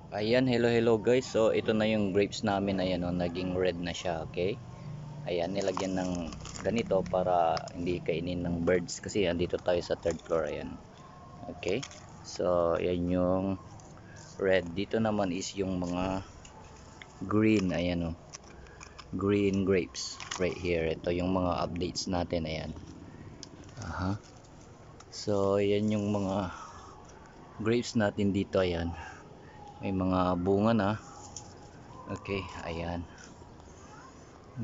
Ayan, hello guys. So ito na yung grapes namin, ayan oh, naging red na siya, okay? Ayan, nilagyan ng ganito para hindi kainin ng birds kasi andito tayo sa third floor, ayan. Okay? So ayan yung red. Dito naman is yung mga green, ayan oh. Green grapes right here. Ito yung mga updates natin, ayan. Aha. So ayan yung mga grapes natin dito, ayan. May mga bunga na. Okay, ayan.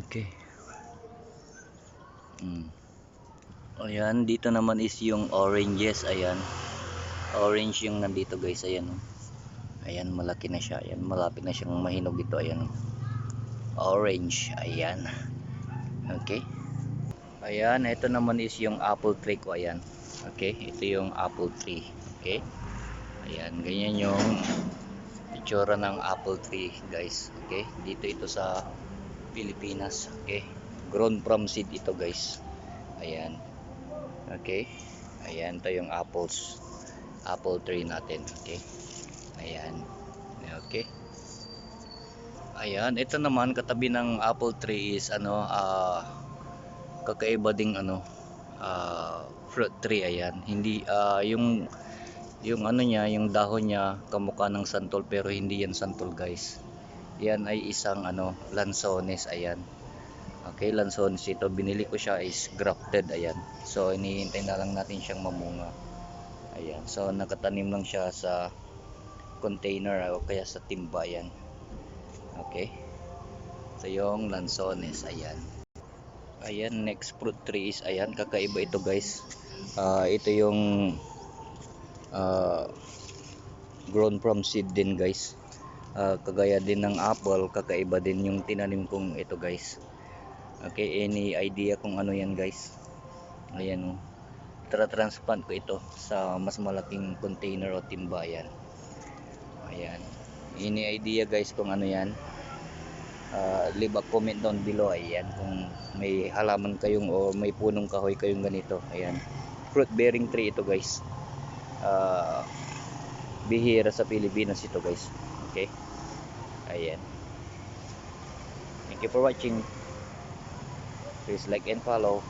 Okay. Ayan, dito naman is yung oranges, ayan. Orange yung nandito guys, ayan. Ayan, malaki na siya. Ayan, malapit na siyang mahinog ito, ayan. Orange, ayan. Okay. Ayan, ito naman is yung apple tree ko, ayan. Okay, ito yung apple tree. Okay. Ayan, ganyan yung itsura ng apple tree, guys. Okay, dito ito sa Pilipinas. Okay. Grown from seed ito, guys. Ayan. Okay. Ayan, ito yung apple tree natin. Okay. Ayan. Okay. Ayan, ito naman katabi ng apple tree is ano, kakaiba ding ano, fruit tree, ayan. Hindi yung ano niya, yung dahon niya kamukha ng santol pero hindi yan santol, guys. Yan ay isang ano, lansones, ayan. Okay, lansones ito. Binili ko siya is grafted, ayan. So hinihintay na lang natin siyang mamunga. Ayan. So nakatanim lang siya sa container o kaya sa timba, ayan. Okay. So yung lansones, ayan. Ayan, next fruit tree is ayan, kakaiba ito guys. Ito yung uh, grown from seed din guys. Kagaya din ng apple, kakaiba din yung tinanim kong ito guys. Okay, any idea kung ano yan guys? Ayan oh. Transplant ko ito sa mas malaking container o timba, ayan. Ayan. Any idea guys kung ano yan? Leave a comment down below, ayan, kung may halaman kayong o may punong kahoy kayong ganito, ayan. Fruit bearing tree ito guys. Bihira sa Pilipinas ito guys. Okay, ayan. Thank you for watching. Please like and follow.